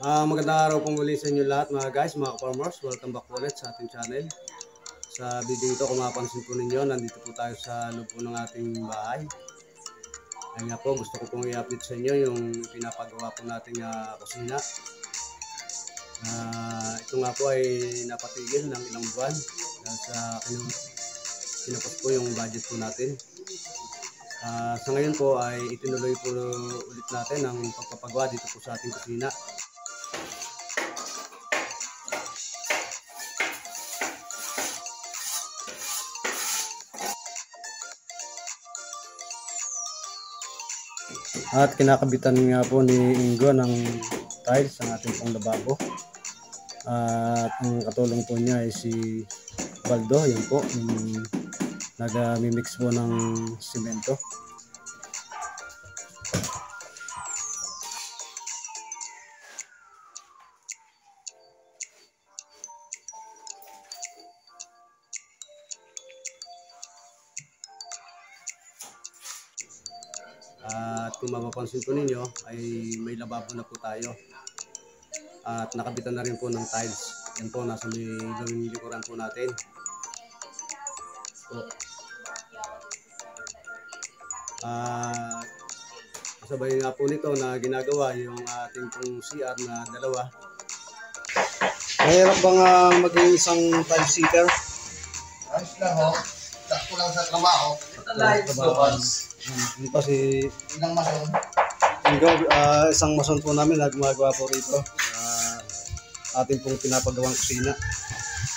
Magandang araw po muli sa inyo lahat mga guys, mga farmers. Welcome back ulit sa ating channel. Sa video ito, kung mapansin po ninyo, nandito po tayo sa loob po ng ating bahay. Ayun nga po, gusto ko pong i-update sa inyo yung pinapagawa po nating kusina. Ito nga po ay napatigil ng ilang buwan dahil sa kinapos po yung budget po natin. Sa ngayon po ay itinuloy po ulit natin ang pagpapagawa dito po sa ating kusina. At kinakabitan nga po ni Ingo ng tiles ang ating pong lababo. At ang katulong po niya ay si Baldo, yun po, nag-mimix po ng simento. At kung mapapansin po ninyo ay may lababo na po tayo at nakabitan na rin po ng tiles. Yan po, nasa may gawing likuran po natin po. Kasabay nga po nito na ginagawa yung ating pong CR na dalawa. Mahirap bang maging isang time seater? Ayos lang ho. Sakto lang sa trabaho. Dito si Ilang mason. Ingo, isang mason po namin na gumagawa po rito. Ating pong pinapagawang kusina.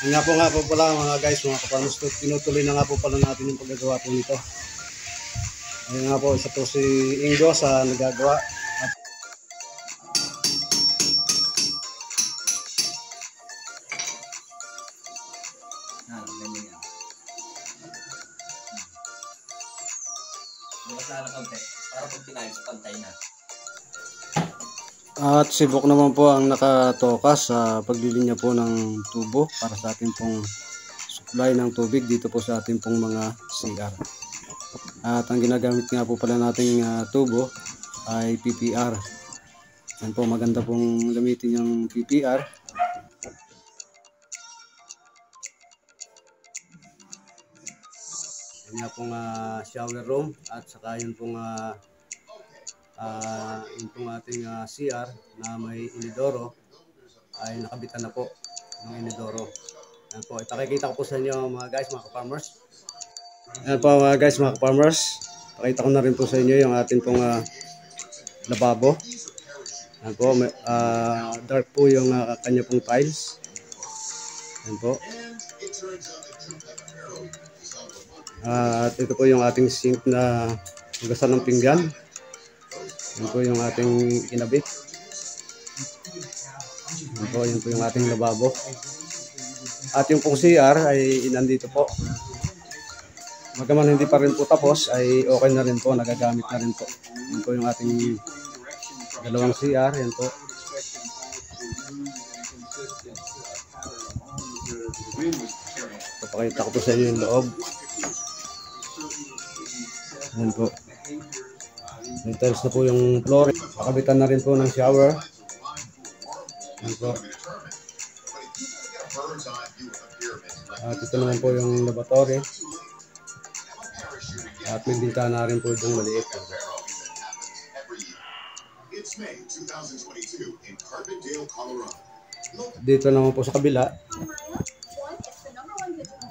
Yan nga po pala mga guys, mga kaparmers, tinutuloy na nga po pala natin yung paggagawa po nito. Ayun nga po, isa po si Ingo sa nagagawa. Para pag pinayos, pantay na. At sibok naman po ang nakatokas sa paglilinya po ng tubo para sa ating pong supply ng tubig dito po sa ating pong mga CR. At ang ginagamit nga po pala nating tubo ay PPR. Yan po, maganda pong gamitin yung PPR. Yan nga pong shower room at saka yun pong yung pong ating CR na may inidoro ay nakabitan na po ng inidoro. Yan po, ipakikita ko po sa inyo mga guys, mga ka-farmers. Yan po mga guys, mga ka-farmers, pakita ko na rin po sa inyo yung ating pong lababo. Yan po, dark po yung kanya pong tiles. Yan po. At ito po yung ating sink na hugasan ng pinggan. Yan po yung ating kinabit. Yan po yung ating lababo. At yung pong CR ay nandito po. Magaman hindi pa rin po tapos ay okay na rin po, nagagamit na rin po. Yan po yung ating dalawang CR. Yan po. Papakita ko po sa inyo yung loob. Yan po. May tiles na po yung floor. Pakabitan na rin po ng shower. Yan po. At ito naman po yung laboratory. At may bintana rin po yung maliit. Dito naman po sa kabila.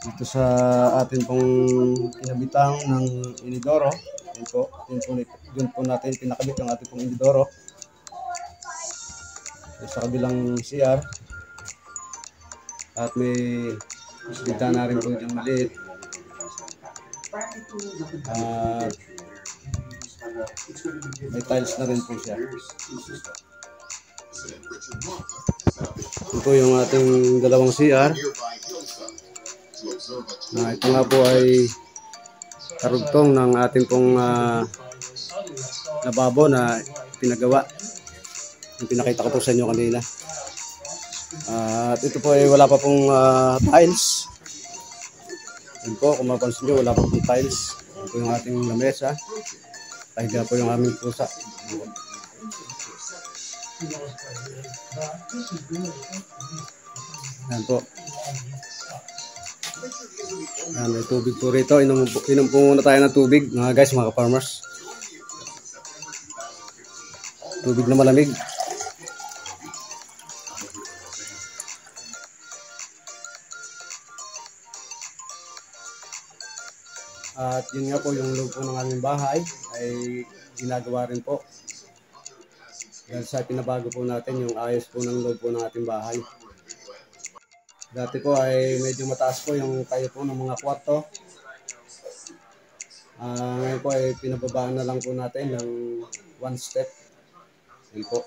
Dito sa atin pong kinabitang ng inidoro. Yun po natin pinakabit ang ating pong inidoro. Sa kabilang CR. At may bintana rin po yung maliit. At may tiles na rin po siya. Ito yung ating dalawang CR. Ito nga po ay karugtong ng ating pong lababo na pinagawa. Yung pinakita ko po sa inyo kanina. At ito po ay wala pa pong tiles. Yan po, kung mapansin nyo, wala pa pong tiles. Yan po yung ating lamesa. Pahiga po yung aming pusa. Yan po. Yan, may tubig po rito. Inom po muna tayo ng tubig, mga guys, mga ka-farmers. Tubig na malamig. At yun nga po, yung loob po ng aming bahay ay ginagawa rin po. Dahil sa pinabago po natin yung ayos po ng loob po ng ating bahay. Dati po ay medyo mataas po yung tayo po ng mga kwarto. Ngayon po ay pinababaan na lang po natin ng 1 step. Yun po.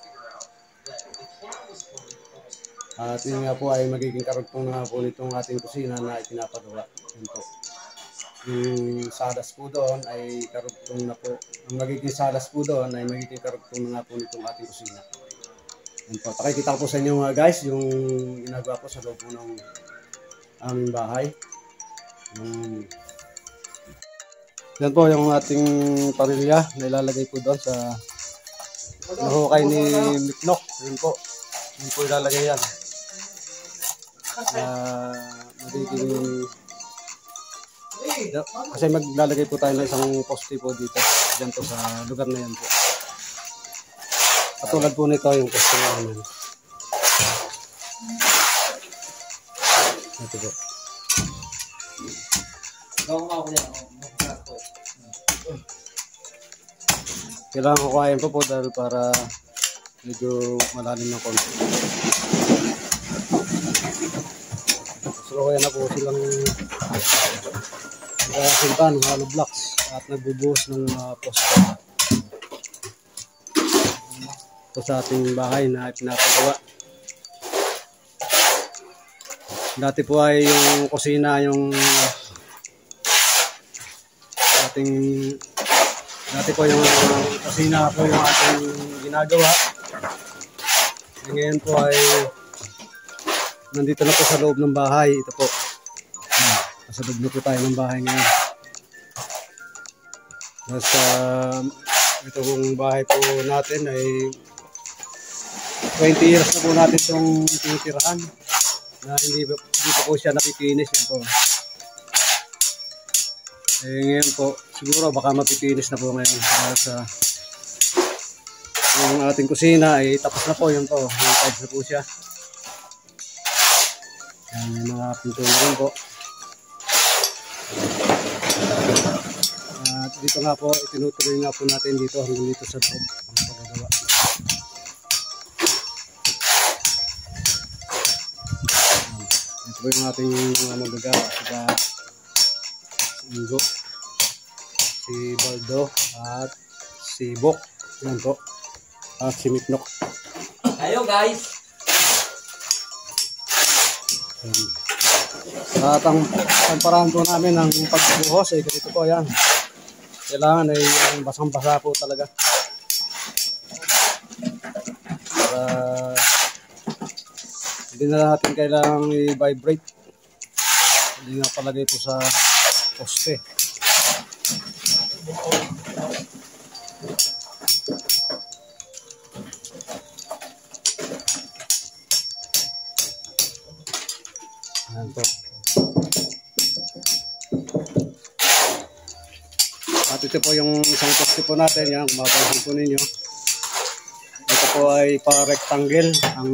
At yun nga po ay magiging karugtong na po nitong ating kusina na ipinapagawa. Yun po. Yung salas po doon ay karugtong na po. Ang magiging salas po doon ay magiging karugtong na po nitong ating kusina. Yan po. Pakikita ko po sa inyo mga guys yung ginagawa ko sa loob po ng aming bahay. Yan po yung ating parilya na ilalagay po doon sa nahukay ni Miknok. Yan po. Yan po ilalagay yan. Magiging kasi maglalagay po tayo ng isang poste po dito. Diyan po sa lugar na yan po. Katulad po nito yung poste na yan. Ito po. Kailangan ko kain po dahil para medyo malalim ng konti. So kaya na po silang nagkasinta ng hollow blocks at nagbubuhos ng poste. Ito sa ating bahay na pinapagawa. Dati po ay yung kusina yung ating dati po yung kusina po yung ating ginagawa. Ngayon po ay nandito na po sa loob ng bahay. Ito po. Nasa loob na po tayo ng bahay ngayon. Nasa ito pong bahay po natin ay 20 years na po natin itong tinitirahan na hindi pa po siya napipinis. Yan po. Ngayon po, siguro baka mapipinis na po ngayon. Sa yung ating kusina ay tapos na po. Yan po. Yung tiles na po siya. Yan yung mga pintura rin po. At dito nga po, itinutuloy nga po natin dito hanggang dito sa loob ang paggagawa. Ito po yung ating mga magagawa. Sila si Ingo, si Baldo, at si Bok. Yan po. At si Miknok. Ayo guys! At ang paraan po namin ng pagbuhos ay ganito po yan. Kailangan ay basang-basa po talaga. Para hindi na natin kailangang i-vibrate. Hindi na palagay po sa poste. Ayan po. At ito po yung isang poste po natin. Yan, kung mapapansin po ninyo. Ito po ay pa-rectangle ang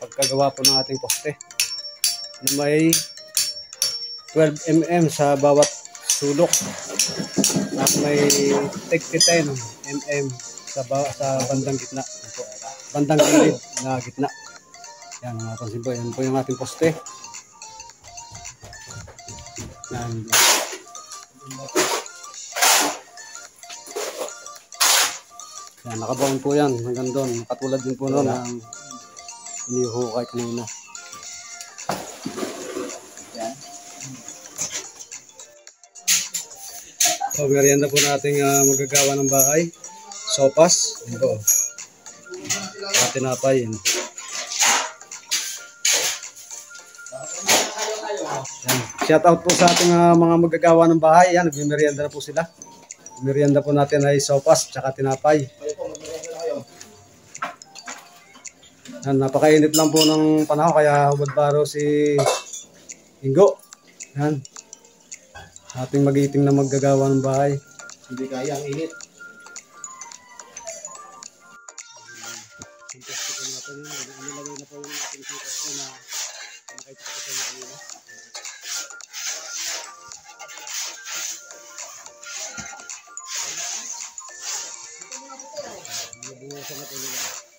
pagkagawa po ng ating poste. Na may 12 mm sa bawat sulok. At may 10 mm sa bandang gitna. Bandang gilid na gitna. Yan, mapapansin po. Yan po yung ating poste. Yan. Yan, nakabaon po yan hanggang doon. Katulad din po noon ang inihukay kanina. So, merienda po nating magagawa ng bahay. Sopas. Yan po. At tinapay. Yan. Yan. Shout out po sa ating mga magagawa ng bahay. Yan, nagmimerienda na po sila. Merienda po natin ay sopas tsaka tinapay. Yan, napakainit lang po ng panahon kaya hubad baro si Ingo. Yan. Ating magiting na maggagawa ng bahay. Hindi kaya ang init. Fantastic natin yun. Nilagay na po yung ating singkas ko na nakita ko sa inyo kanina. Nabuhusan na po nila.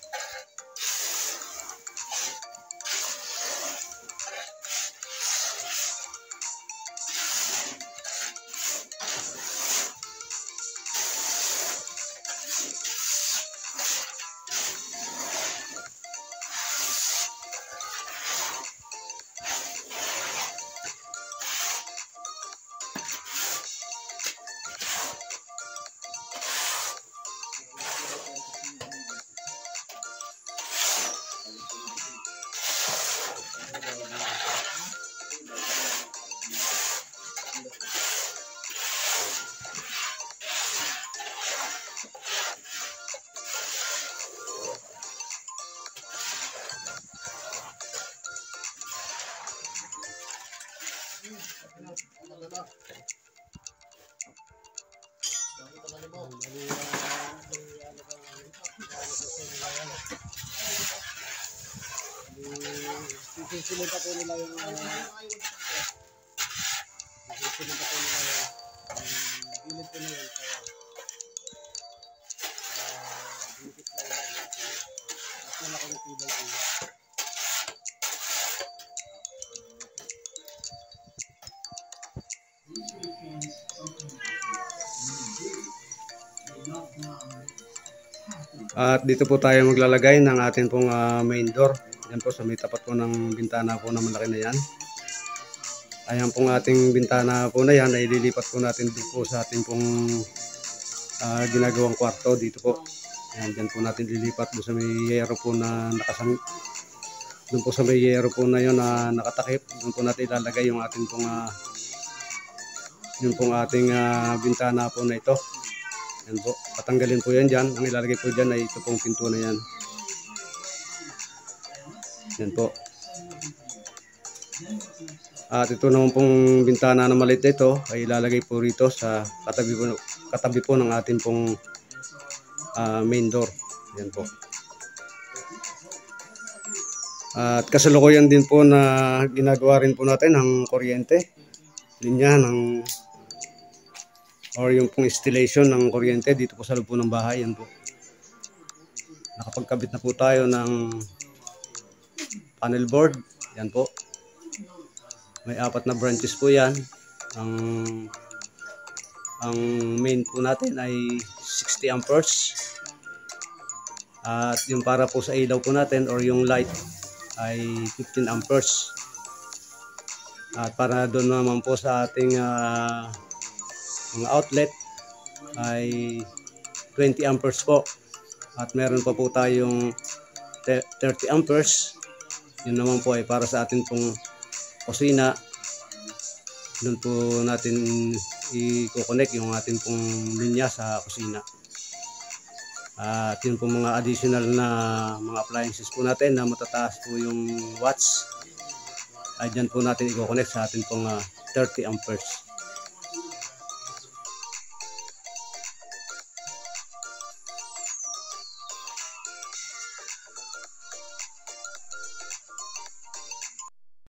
Sisilin pa po nila yung sisilin pa po nila yung gilid po na yun. Dikit na yun. Mas malaki ng tibay po. At dito po tayo maglalagay ng ating pong main door. Yan po sa may tapat po ng bintana po na malaki na yan. Ayan pong ating bintana po na yan ay lilipat po natin dito po sa ating pong ginagawang kwarto dito po. Ayan, dyan po natin lilipat doon sa may yero po na nakasang. Doon po sa may yero po na yun na nakatakip. Doon po natin ilalagay yung ating pong yung pong ating bintana po na ito. Yan po, patanggalin po yan dyan. Ang ilalagay po dyan ay ito pong pinto na yan. Yan po. At ito naman pong bintana na maliit na ito ay ilalagay po rito sa katabi po ng ating pong main door. Yan po. At kasalukuyan din po na ginagawa rin po natin ang kuryente. Linya ng or yung pong installation ng kuryente dito po sa loob po ng bahay. Yan po. Nakapagkabit na po tayo ng panel board. Yan po. May 4 na branches po yan. Ang main po natin ay 60 amperes. At yung para po sa ilaw po natin or yung light ay 15 amperes. At para doon naman po sa ating mga outlet ay 20 amperes po. At meron pa po tayong 30 amperes. Yun naman po ay para sa atin pong kusina. Doon po natin i-connect yung ating pong linya sa kusina. At yun po mga additional na mga appliances po natin na matataas po yung watts. Ay dyan po natin i-connect sa ating pong 30 amperes.